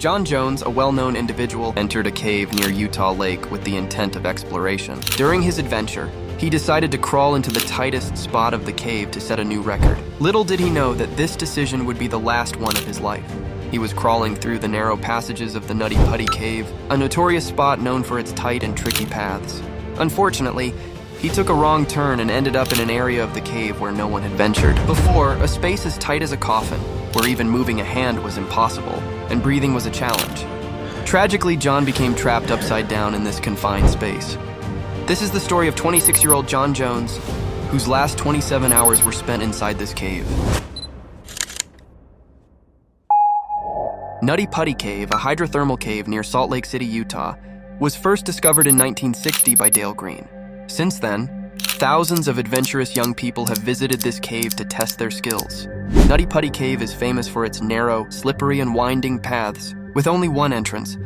John Jones, a well-known individual, entered a cave near Utah Lake with the intent of exploration. During his adventure, he decided to crawl into the tightest spot of the cave to set a new record. Little did he know that this decision would be the last one of his life. He was crawling through the narrow passages of the Nutty Putty Cave, a notorious spot known for its tight and tricky paths. Unfortunately, he took a wrong turn and ended up in an area of the cave where no one had ventured before, a space as tight as a coffin, where even moving a hand was impossible, and breathing was a challenge. Tragically, John became trapped upside down in this confined space. This is the story of 26-year-old John Jones, whose last 27 hours were spent inside this cave. Nutty Putty Cave, a hydrothermal cave near Salt Lake City, Utah, was first discovered in 1960 by Dale Green. Since then, thousands of adventurous young people have visited this cave to test their skills. Nutty Putty Cave is famous for its narrow, slippery, and winding paths, with only one entrance,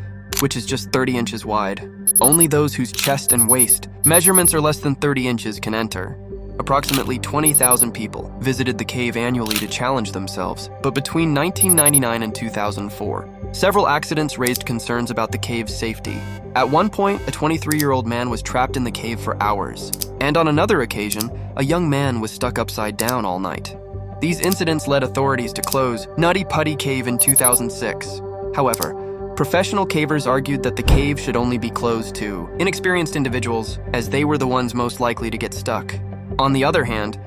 which is just 30 inches wide. Only those whose chest and waist measurements are less than 30 inches can enter. Approximately 20,000 people visited the cave annually to challenge themselves, but between 1999 and 2004, several accidents raised concerns about the cave's safety. At one point, a 23-year-old man was trapped in the cave for hours, and on another occasion, a young man was stuck upside down all night. These incidents led authorities to close Nutty Putty Cave in 2006. However, professional cavers argued that the cave should only be closed to inexperienced individuals, as they were the ones most likely to get stuck. On the other hand,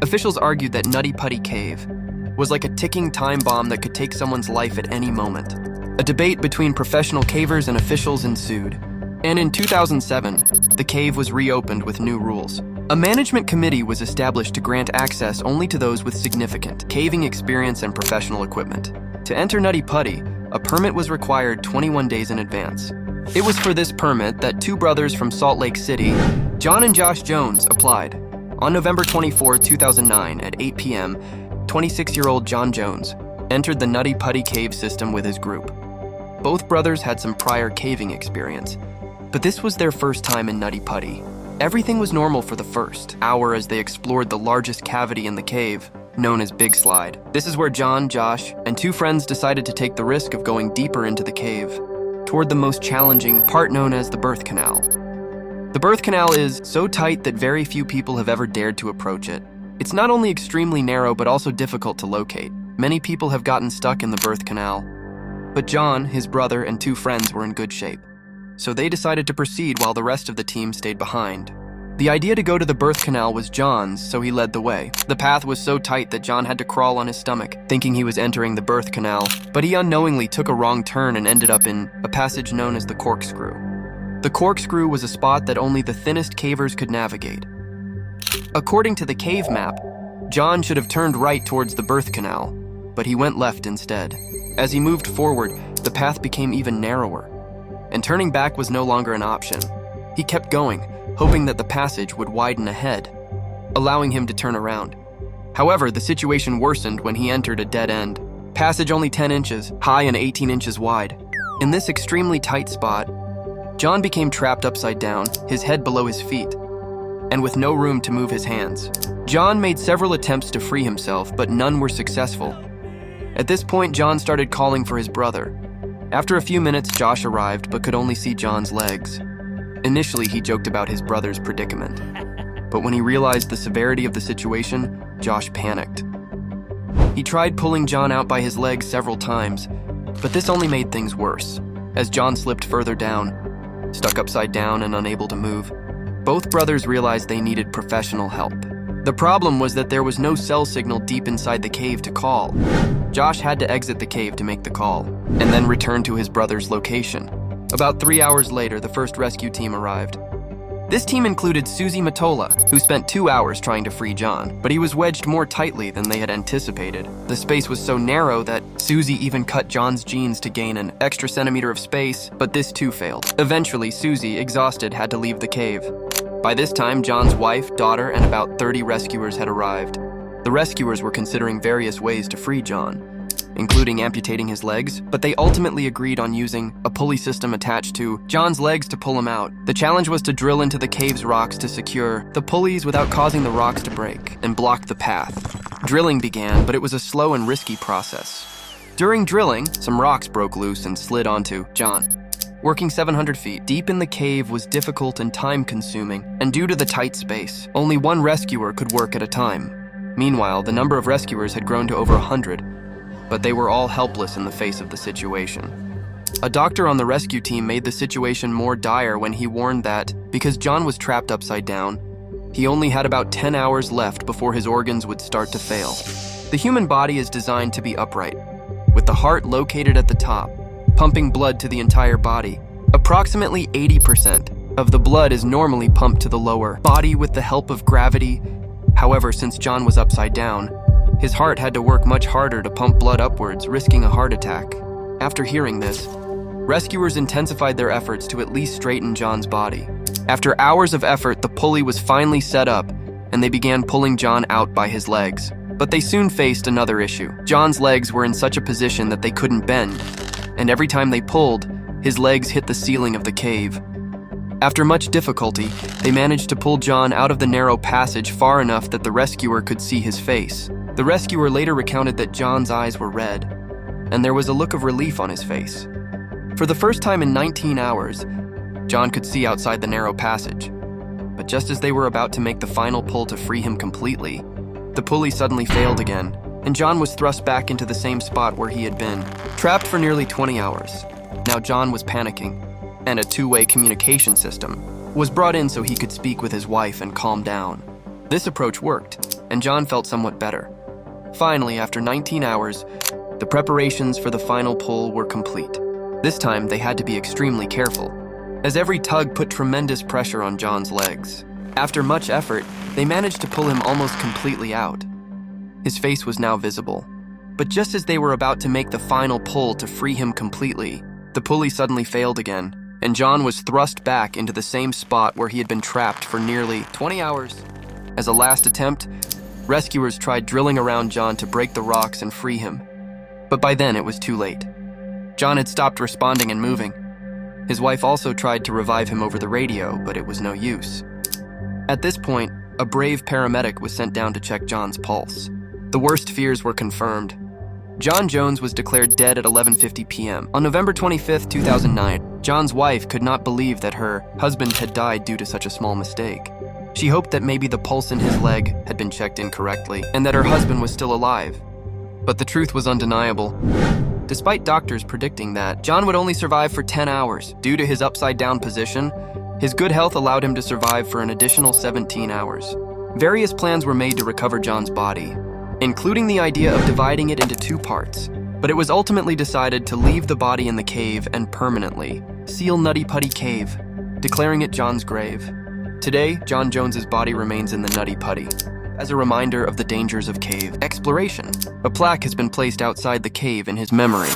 officials argued that Nutty Putty Cave was like a ticking time bomb that could take someone's life at any moment. A debate between professional cavers and officials ensued, and in 2007, the cave was reopened with new rules. A management committee was established to grant access only to those with significant caving experience and professional equipment. To enter Nutty Putty, a permit was required 21 days in advance. It was for this permit that two brothers from Salt Lake City, John and Josh Jones, applied. On November 24, 2009, at 8 p.m., 26-year-old John Jones entered the Nutty Putty Cave system with his group. Both brothers had some prior caving experience, but this was their first time in Nutty Putty. Everything was normal for the first hour as they explored the largest cavity in the cave, known as Big Slide. This is where John, Josh, and two friends decided to take the risk of going deeper into the cave, toward the most challenging part known as the birth canal. The birth canal is so tight that very few people have ever dared to approach it. It's not only extremely narrow, but also difficult to locate. Many people have gotten stuck in the birth canal. But John, his brother, and two friends were in good shape, so they decided to proceed while the rest of the team stayed behind. The idea to go to the birth canal was John's, so he led the way. The path was so tight that John had to crawl on his stomach, thinking he was entering the birth canal, but he unknowingly took a wrong turn and ended up in a passage known as the corkscrew. The corkscrew was a spot that only the thinnest cavers could navigate. According to the cave map, John should have turned right towards the birth canal, but he went left instead. As he moved forward, the path became even narrower, and turning back was no longer an option. He kept going, hoping that the passage would widen ahead, allowing him to turn around. However, the situation worsened when he entered a dead end. Passage only 10 inches high and 18 inches wide. In this extremely tight spot, John became trapped upside down, his head below his feet, and with no room to move his hands. John made several attempts to free himself, but none were successful. At this point, John started calling for his brother. After a few minutes, Josh arrived, but could only see John's legs. Initially, he joked about his brother's predicament, but when he realized the severity of the situation, Josh panicked. He tried pulling John out by his legs several times, but this only made things worse. As John slipped further down, stuck upside down and unable to move, both brothers realized they needed professional help. The problem was that there was no cell signal deep inside the cave to call. Josh had to exit the cave to make the call, and then return to his brother's location. About 3 hours later, the first rescue team arrived. This team included Susie Matola, who spent 2 hours trying to free John, but he was wedged more tightly than they had anticipated. The space was so narrow that Susie even cut John's jeans to gain an extra centimeter of space, but this too failed. Eventually, Susie, exhausted, had to leave the cave. By this time, John's wife, daughter, and about 30 rescuers had arrived. The rescuers were considering various ways to free John, including amputating his legs, but they ultimately agreed on using a pulley system attached to John's legs to pull him out. The challenge was to drill into the cave's rocks to secure the pulleys without causing the rocks to break and block the path. Drilling began, but it was a slow and risky process. During drilling, some rocks broke loose and slid onto John. Working 700 feet deep in the cave was difficult and time-consuming, and due to the tight space, only one rescuer could work at a time. Meanwhile, the number of rescuers had grown to over 100, but they were all helpless in the face of the situation. A doctor on the rescue team made the situation more dire when he warned that, because John was trapped upside down, he only had about 10 hours left before his organs would start to fail. The human body is designed to be upright, with the heart located at the top, pumping blood to the entire body. Approximately 80% of the blood is normally pumped to the lower body with the help of gravity. However, since John was upside down, his heart had to work much harder to pump blood upwards, risking a heart attack. After hearing this, rescuers intensified their efforts to at least straighten John's body. After hours of effort, the pulley was finally set up, and they began pulling John out by his legs. But they soon faced another issue. John's legs were in such a position that they couldn't bend, and every time they pulled, his legs hit the ceiling of the cave. After much difficulty, they managed to pull John out of the narrow passage far enough that the rescuer could see his face. The rescuer later recounted that John's eyes were red, and there was a look of relief on his face. For the first time in 19 hours, John could see outside the narrow passage. But just as they were about to make the final pull to free him completely, the pulley suddenly failed again, and John was thrust back into the same spot where he had been, trapped for nearly 20 hours. Now John was panicking, and a two-way communication system was brought in so he could speak with his wife and calm down. This approach worked, and John felt somewhat better. Finally, after 19 hours, the preparations for the final pull were complete. This time, they had to be extremely careful, as every tug put tremendous pressure on John's legs. After much effort, they managed to pull him almost completely out. His face was now visible. But just as they were about to make the final pull to free him completely, the pulley suddenly failed again, and John was thrust back into the same spot where he had been trapped for nearly 20 hours. As a last attempt, rescuers tried drilling around John to break the rocks and free him. But by then, it was too late. John had stopped responding and moving. His wife also tried to revive him over the radio, but it was no use. At this point, a brave paramedic was sent down to check John's pulse. The worst fears were confirmed. John Jones was declared dead at 11:50 p.m. On November 25, 2009, John's wife could not believe that her husband had died due to such a small mistake. She hoped that maybe the pulse in his leg had been checked incorrectly and that her husband was still alive. But the truth was undeniable. Despite doctors predicting that John would only survive for 10 hours due to his upside-down position, his good health allowed him to survive for an additional 17 hours. Various plans were made to recover John's body, including the idea of dividing it into two parts, but it was ultimately decided to leave the body in the cave and permanently seal Nutty Putty Cave, declaring it John's grave. Today, John Jones's body remains in the Nutty Putty. As a reminder of the dangers of cave exploration, a plaque has been placed outside the cave in his memory.